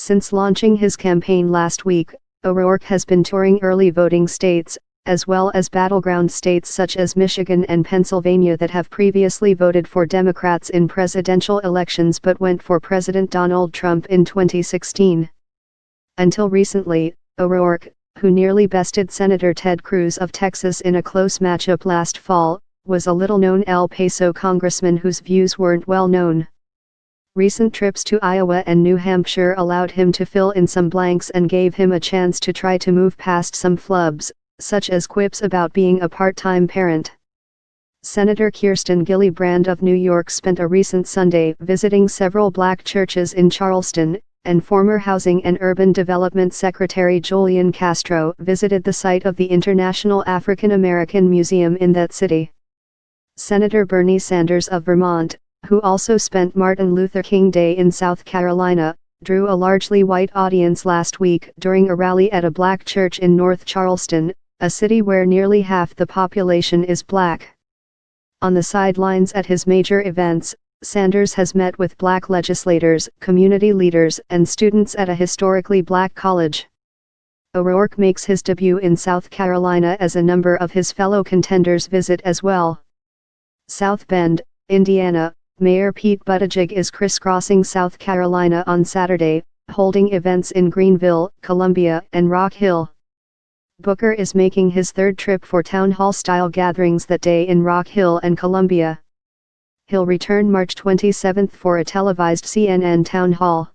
Since launching his campaign last week, O'Rourke has been touring early voting states, as well as battleground states such as Michigan and Pennsylvania that have previously voted for Democrats in presidential elections but went for President Donald Trump in 2016. Until recently, O'Rourke, who nearly bested Senator Ted Cruz of Texas in a close matchup last fall, was a little-known El Paso congressman whose views weren't well known. Recent trips to Iowa and New Hampshire allowed him to fill in some blanks and gave him a chance to try to move past some flubs, such as quips about being a part-time parent. Senator Kirsten Gillibrand of New York spent a recent Sunday visiting several black churches in Charleston, and former Housing and Urban Development Secretary Julian Castro visited the site of the International African American Museum in that city. Senator Bernie Sanders of Vermont, who also spent Martin Luther King Day in South Carolina, drew a largely white audience last week during a rally at a black church in North Charleston, a city where nearly half the population is black. On the sidelines at his major events, Sanders has met with black legislators, community leaders, and students at a historically black college. O'Rourke makes his debut in South Carolina as a number of his fellow contenders visit as well. South Bend, Indiana, Mayor Pete Buttigieg is crisscrossing South Carolina on Saturday, holding events in Greenville, Columbia, and Rock Hill. Booker is making his third trip for town hall-style gatherings that day in Rock Hill and Columbia. He'll return March 27 for a televised CNN town hall.